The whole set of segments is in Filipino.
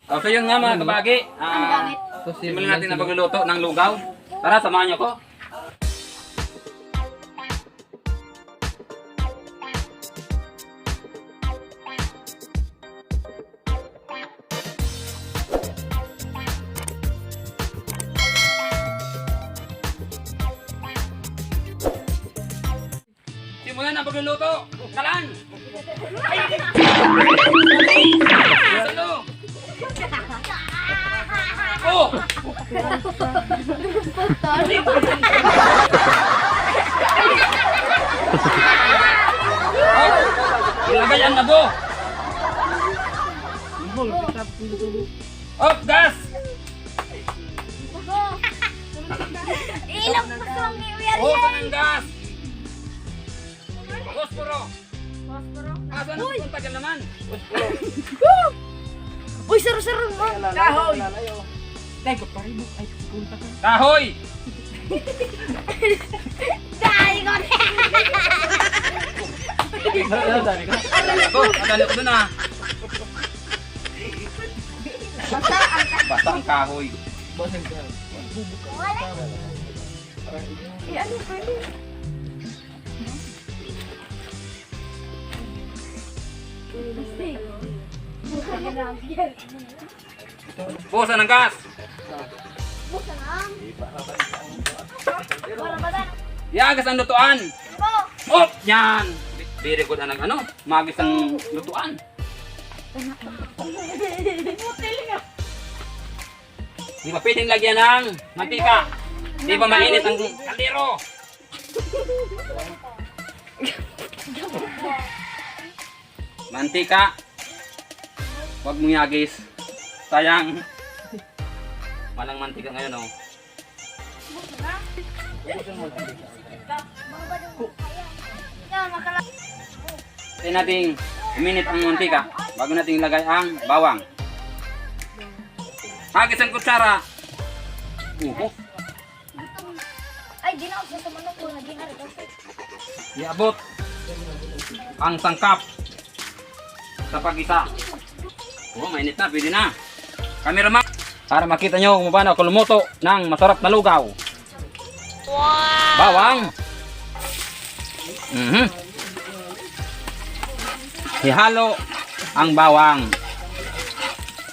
Oh, so yun nga mga kabagi. Simulan natin ang pagluluto ng lugaw. Tara, samahan niyo ko. Simulan ang pagluluto. Kalan! Salo! Oh! Ilagay ang abo. Off, gas! Ilang puso ang iwiyari. Buhusan ang gas! Posporo! Asan ang punta ka naman? Uy, saro-saro mo. Kahoy! Kahoy! Dahil ko na. Adali ko dun ah. Basta ang kahoy. Ano pa rin? Buhusan ang gas! Buka lang. Wala ba na? Iagas ang lutuan! Oh! Op! Yan! Very good ang ano, magis ang lutuan. Di ba pwedeng lagyan ng mantika? Di ba mainit ang kaldero? Mantika. Huwag mong yagis. Sayang. Walang mantika ngayon, oh. Yan, makala. Tayo nating uminit ang mantika bago nating ilagay ang bawang. Hagis ang kutsara. Ay, di na ako sa manok ko. Naging ano kasi. Iabot ang sangkap sa pag-isa. Oh, mainit na, pwede na. Cameraman, para makita nyo kung paano ako lumuto ng masarap na lugaw. Wow! Bawang. Ihalo ang bawang.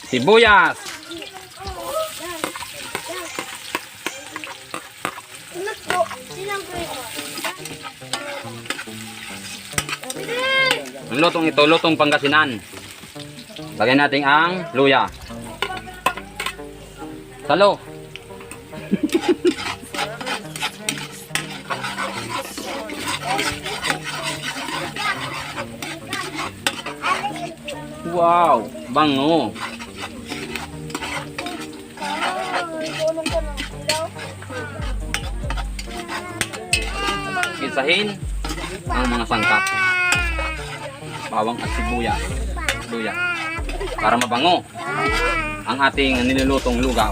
Sibuyas. Sunod po. Silang ko ito. Ang lutong ito, lutong Pangasinan. Lagyan natin ang luya. Salo. Wow, bango. Isahin ang mga sangkap. Bawang at sibuyas. Luya. Para mabango ang ating nilulutong lugaw.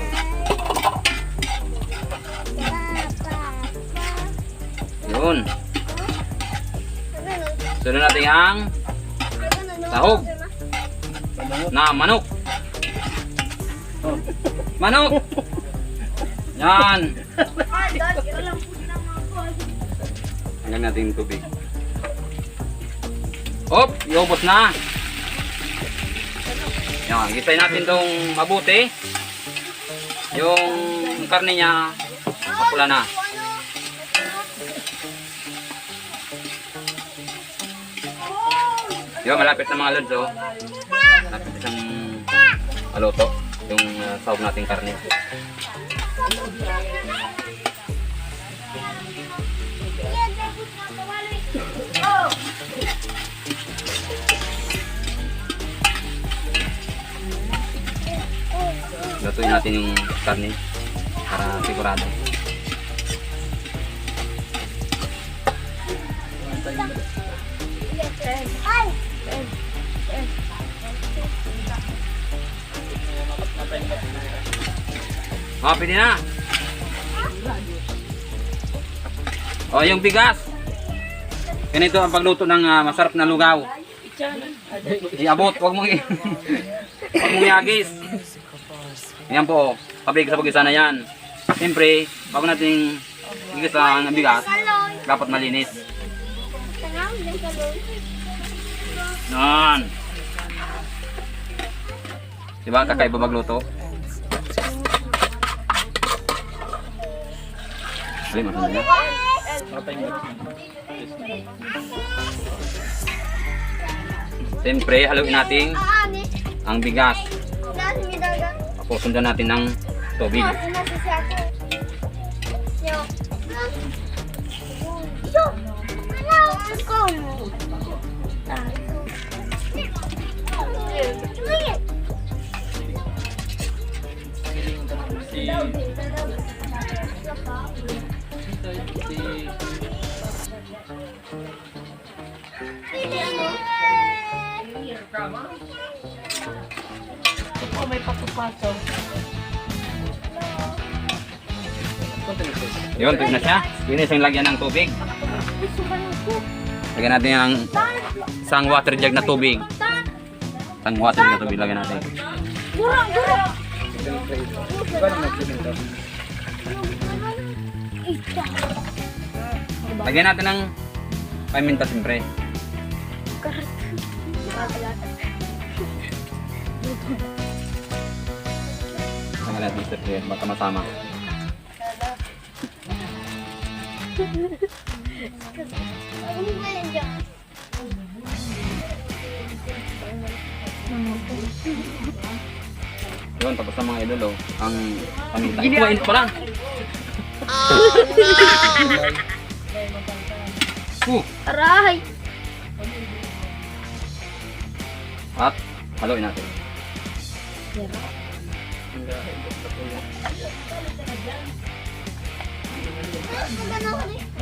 Yun. Sunod natin ang sahog na manok. Manok! Yan. Hanggang natin yung tubig. Hop! Iubos na. Yan. Gisay natin itong mabuti. Yung karne niya mapula na. Yung malapit na mga lods, oh. Malapit isang maluto. Yung sahog nating karne. Lutuin natin yung karne para sigurado. Ay! Oh, pwede na. Oh, yung bigas. Ganito ang pagluto ng masarap na lugaw. Iabot, wag mong Huwag mong yagis. Ayan po, pabigisa na yan. Siyempre, bago natin igisa ang bigas, dapat malinis. Yan. Diba, kakaiba magluto? Ay, masama na. Siyempre, haluin natin ang bigas. Tapos sundan natin ng tubig. Oh, may pato-pato. Yun, tubig na siya. Yun isang lagyan ng tubig. Lagyan natin ang isang water jug na tubig. Isang water jug na tubig lagyan natin. Lagyan natin ng paminta siyempre. Lagyan natin siyempre, baka masama. Yun, tapos ng mga idol, oh, ang paminta. Kumain pa lang. Aray! At haluin natin.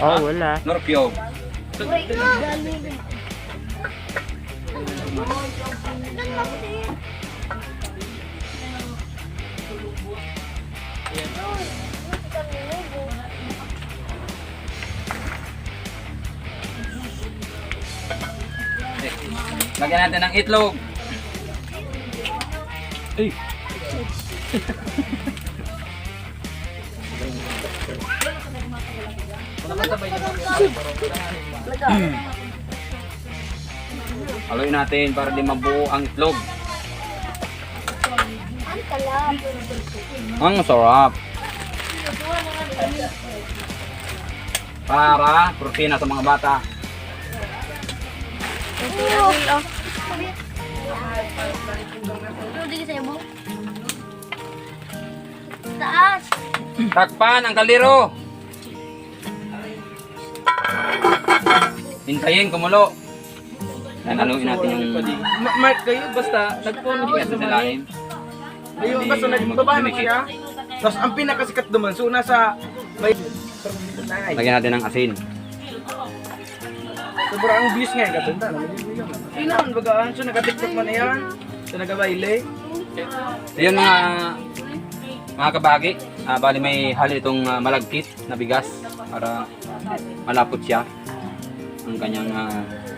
Oh, wala. Norpyo. Lagyan natin ng itlog. Ay. Haluin natin para di mabuo ang itlog. Ang sarap. Para protina sa mga bata. Taas! Takpan ang kaliro. Hintayin kumulo. Yan, haluin natin yung Mark kayo basta nagpuno bigas kayo sa naman. lalim. Ayun basta nagbaba na siya. Tapos ang pinakasikat naman so nasa may Lagyan natin ng asin. sobrang views nga katunta na. Inon bagaan so naka-TikTok man yan. So nagabaile. Ayun mga kabagi, bali may hali itong malagkit na bigas para malapot siya ang kanyang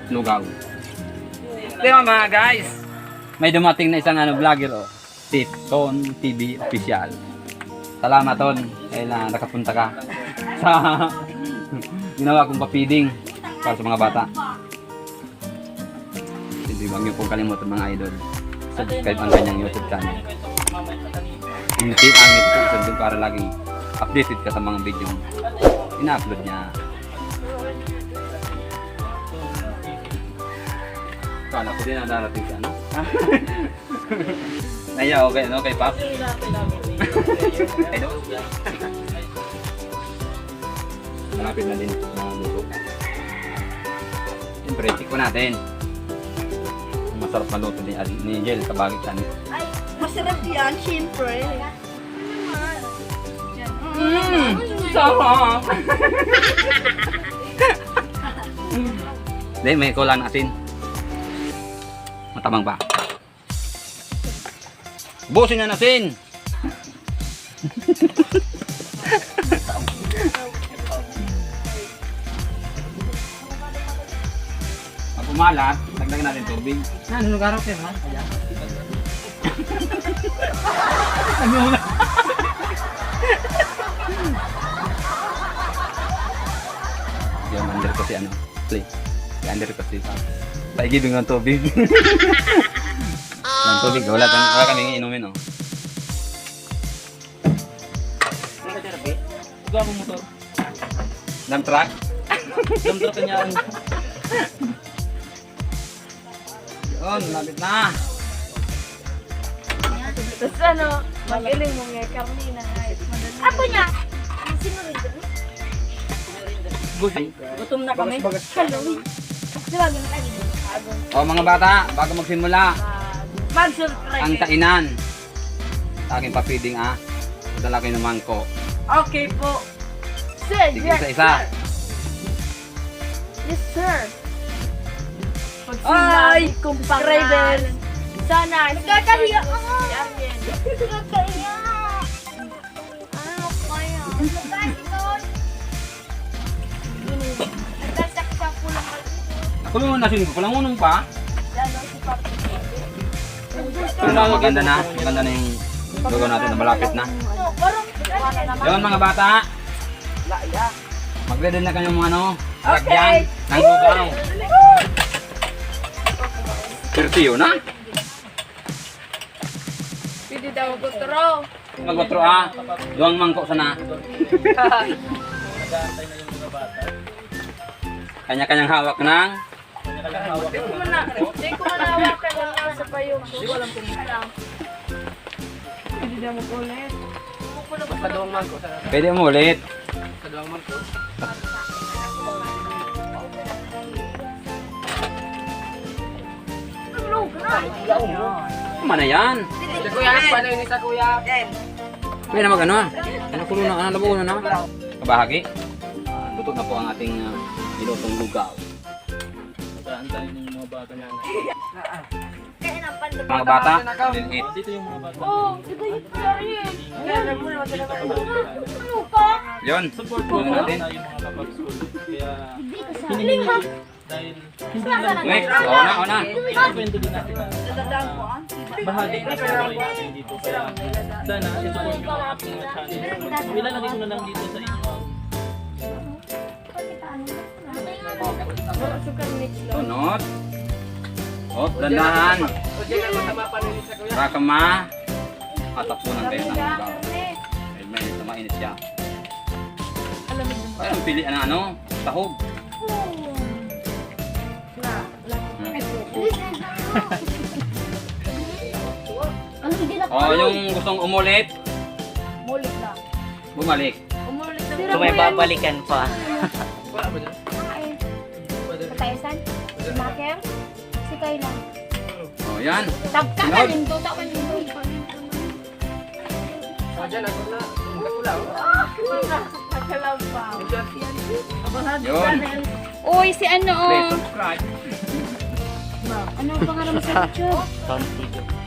lugaw. Diba mga guys, may dumating na isang vlogger, si Ton TV Official. Salamat Ton, dahil nakapunta ka sa ginawa kong papiding para sa mga bata. Hindi ba niyo pong kalimutan mga idol, subscribe ang kanyang YouTube channel. Hindi angit ko isa doon para laging updated ka sa mga video ina-upload niya. Kala ko din na darating siya, no? Naya, okay, no? Kay Pop? Hello? Malapit na din mga luto. Siyempre, tikpo natin. Masarap maluto ni Jel kabagit siya. Masarap yan, syempre. Sarap! Hindi, may kulang na asin. Matabang pa. Busin na asin! Pag umalat, dagdagan natin tubig. Ano lugar ako, ha? Yung under kasi ano, play. Yung under kasi paigi dengan tubig. Ng tubig, wala kaming inumin, oh. Ito ako motor. Dump truck. Dump truck niya. Yun, lapit na. Tapos ano, magaling mo nga Carmina. Ako niya. Sino rin doon? Gutom na kami. Halloween. Diba, ganun lagi. O mga bata, bago magsimula, Mag-subscribe. ang kainan. Sa aking papiding, dala kayo ng mangko. Okay po. Sir, Sige, isa-isa. Yes, sir. Ay, subscriber. Sana. Nagkakahiya ako. Si Ariel. Nagkakahiya. Ano kaya? Nagkasak sa pulang Kulungan na sin ko, kulangunong pa. lalo si Papi. Pero maganda na yung logo natin na malapit na. Parang Yun mga bata, Laya. mag-ready na kayong mga lagyan ng lugaw. Pertiyo na. Pwede daw gutro. Mag-otro duwang mangko sana. Kanya-kanyang hawak ng Hindi ko manawakan lang sa payong. Hindi ko alam kung alam. Pwede daw mag-ulit. Basta doang mangko sa pwede mo ulit. doang mangko. Ano na yan? Sa kuya, paano yun sa kuya? Pwede na mag-ano Ano kulo na, labo na naman. Kabahagi. Luto na po ang ating nilutong lugaw. Saan tayo ng mga bata na. kaya na pandang. Mga bata, liliit. Dito yung mga bata. Oh, diba yung Ariel? Alam mo naman sila Ano ka? Yun, Support tulungan natin. tayo mga kapag-school. Kaya Hindi ka sa akin. Ha? dahil hindi lang Next, una. kwento din natin na bahagi ng buhay natin dito. Kaya sana isupport nyo ang ating mga channel. Ilalagay ko na lang dito sa inyo. Sunod. Dandahan. Baka atapunan kayo ng lugaw. May mainit siya. Ay, ang pili na tahog. Ano hindi na O, yung gustong umulit, mulit na. bumalik. Umulit na. Kung may babalikan pa. Wala ba dyan? Katayasan? Si Maker? Si Kayla? O, yan. Tagka Sunod. ka din to, tagka din to. O dyan, ako na. Nakulaw. Nakalampaw. Yun. Uy, si ano Please subscribe. Ano ang pangalan mo sa YouTube?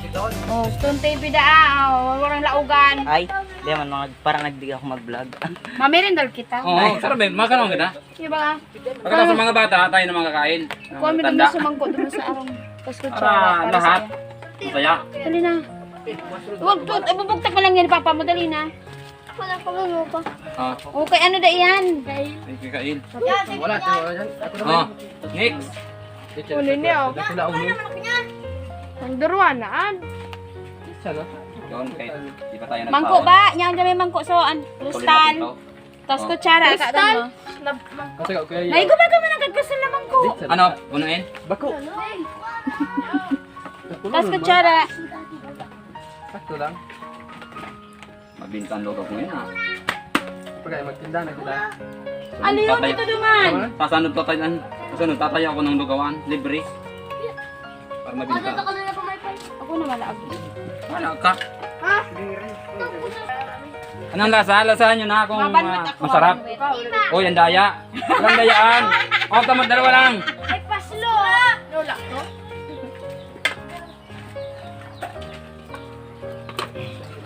Ito. Oh, Stone TV da. Oh, walang laugan. Ay, di man parang nagdig ako mag-vlog. Mamerindal kita. Oo, sarap eh. Makanong kita. Di ba? Pagkatapos sa mga bata, tayo na mga kakain. Kuha mo din Tanda. sa mangko doon sa arong kaskutsara. Para lahat. Masaya. Dali na. Huwag to, ibubugtak mo lang yan, Papa mo. Dali na. Wala pa mo pa. Okay, ano da yan? Thank you, Kail. Wala, wala dyan. Ako na. Oh, next. Kunin niya. Nakulaw mo. Ang durwanaan. Sana. Yun, kay di pa tayo nagsawa. Mangko ba? Yan kami mangko so an. Tuloy Lustan. natin to. Tapos kutsara ka mo. Kasi ako kaya. Nay, gumaga mo ng kagkusal na mangko. Ano? Unain? Bako. Tapos kutsara. Sakto lang. Mabintan lugaw ko yun Pagkaya magtinda na kita. Ano yun ito duman? Sasunod tatayo ako ng lugawan. Libre. Para mabinta. Ako na malaag. Wala ka. Anong lasa? Lasahan nyo na kung masarap. O, yan daya. Walang dayaan. O, tamad dalawa lang. Ay, paslo. Lola to?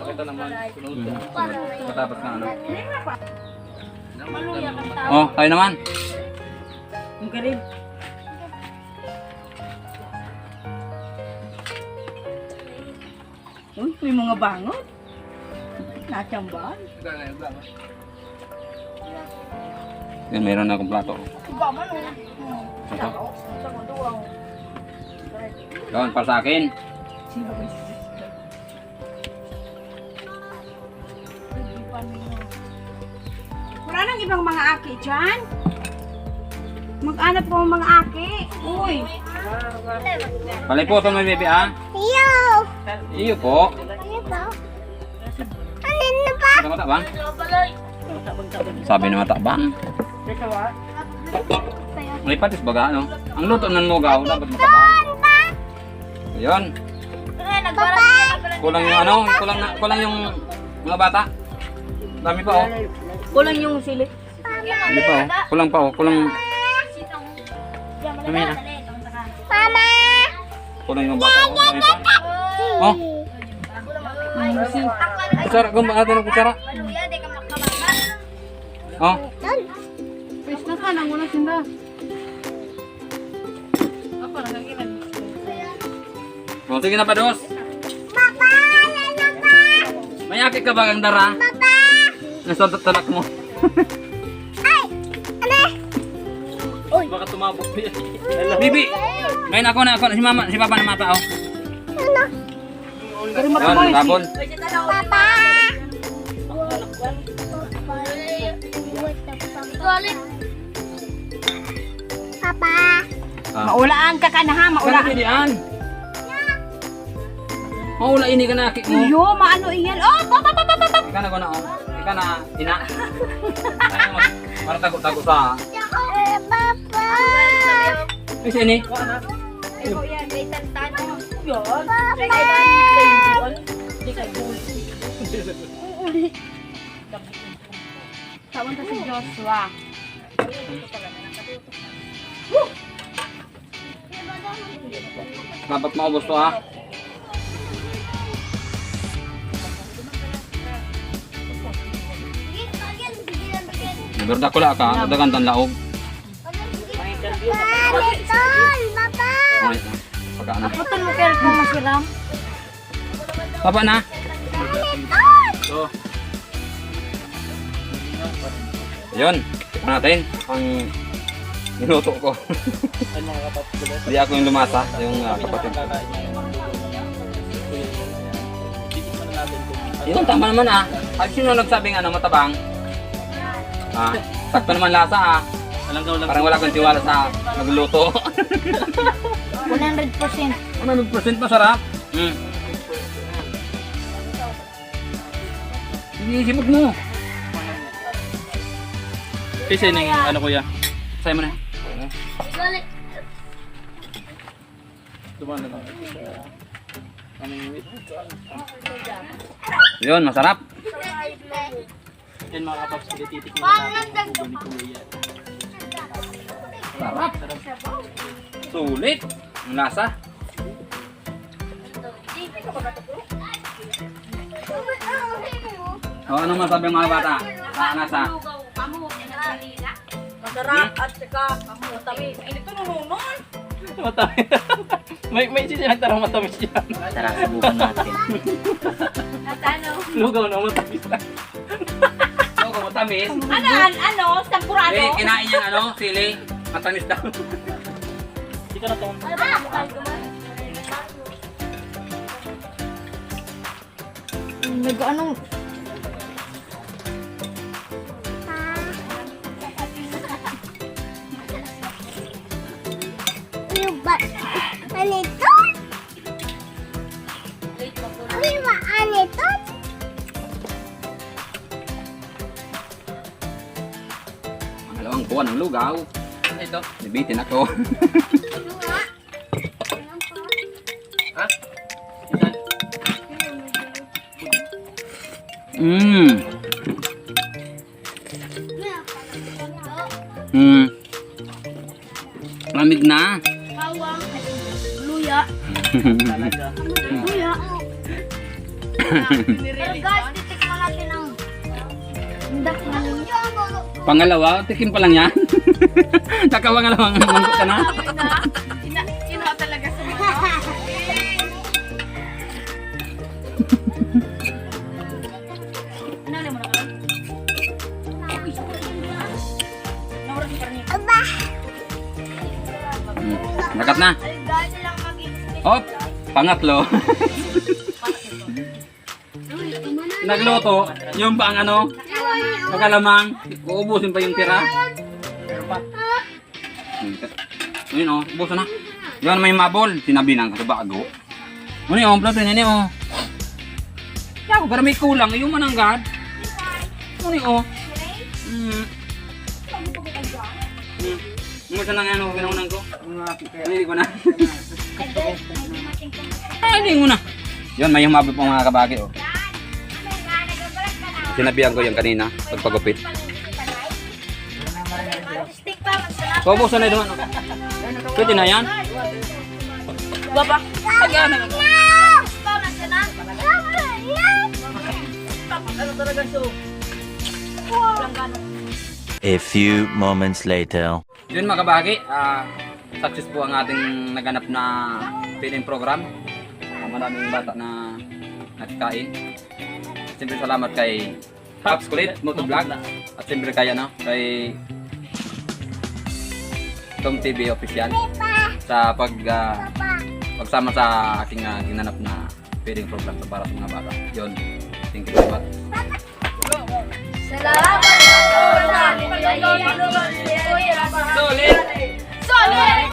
Pakita naman. Sunod ka. Matapos na ano. Oh, tayo naman. Ang galing. Uy, may mga bangot. Natsambahan. Yan, mayroon na akong plato. Baman o. Ito. Sa maduwang. Yun, para sa akin. Sino ba siya? Wala nang ibang mga aki dyan. Mag-anap po ang mga aki. Uy. Paliputan mo, baby, ah. Iyo. Iyo po. Ano ba? Alin na ba? Ano matabang? Sabi na matabang. May patis baga, ano? Ang luto ng lugaw, dapat matabang. Ayun. Kulang yung ano, kulang yung mga bata. Dami pa, oh. Kulang yung sili. Hindi pa, oh. Kulang pa, oh. Kulang. Dami na. Mama. Kulang yung bata, oh. Dami pa. Oh. Kutsara, gumba natin ng kutsara. Oh. Pwes na ka, nangunan sinda. Oh, sige na pa, dos. Papa, yan na ba? May akit ka bagang dara? Papa. Nasa talak mo. Ay, ano? Baka tumabok pa yan. Bibi! Ngayon ako na, si mama, si papa na mata, oh. Ano? Yun, tapon. Papa. Papa. Ah. Maulaan ka ka na ha, Saan maulaan. ka diyan? Maula ini ka na akit mo. Iyo, maano iyan. Oh, papa. Ika na ko na, oh. Ika na, ina. Para tago-tago sa. Papa. Ay, sini. Tawon ta si Joshua. Dapat maubos to, ha. Berda ko la ka, dagan tan laog. Ay, pagka na. Putol mo kaya kung masiram. Papa na. So, Yun, tignan natin ang niluto ko. ay mga kapatid. Hindi ako yung lumasa, yung kapatid ko. Titikman na natin kung Yun, tama naman, ah. Pag sino nagsabing ano, matabang? Ah, sakto naman lasa, ah. alam daw lang. Parang wala kang tiwala sa magluto. 100%. 100% masarap. Hmm. Sige, sibog mo. Kasi yung ano kuya. Sa'yo mo na. Tumana lang. Kaming wait. Yun, masarap. Yan mga kapaps, titikman na natin kung gusto ni kuya. Sarap. Sulit. Ang lasa. O, anong masabi ang mga bata? Sa nasa? Masarap at saka matamis. Init ko nununon. Matamis. may sisinagtarang matamis yan. Tara, subukan natin. Lugaw na matamis na. Oo, kung matamis. Ano? Sampurado? Eh, kinain niyang ano, sili. Matamis daw. Hindi ka na tong. Nag-anong... Ano ito? Ano ba? Ano ito? Pangalawang kuha ng lugaw. Ito, nabitin ako. Ha? Isan? Mmm. Mmm. Lamig na. Luya. Talaga. Luya. Pero guys, titikman natin ang hindak na luya. Pangalawa, tikim pa lang yan. Nakapangalawang mangkot ka na. Ina talaga sa mga. Cut na. Hop, pangatlo. Nagluto, yung pang ano, pagkalamang, uubusin pa yung tira. Yun o, ubusin na. Yan may mabol, sinabi ng kabago. Ano yung plato yun, o. Ako, para may kulang, yung mananggad. Ano yung o. Umusta lang yan, ginaunang ko. Hindi ko na. Hindi mo na. Yun, may humabot po mga kabagi, o. Sinabihan ko yung kanina, pagpagupit. Paubusan na doon. Pwede na yan? Baba. Pagyan na. A few moments later. Yun mga kabagi, success po ang ating naganap na feeding program. Maraming bata na nakikain. Siyempre salamat kay Pops Kulit, Motovlog. At siyempre kay, kay Tom TV Official sa pagsama sa aking ginanap na feeding program para sa mga bata. Yun, thank you very much. Salamat po. Solid! Solid!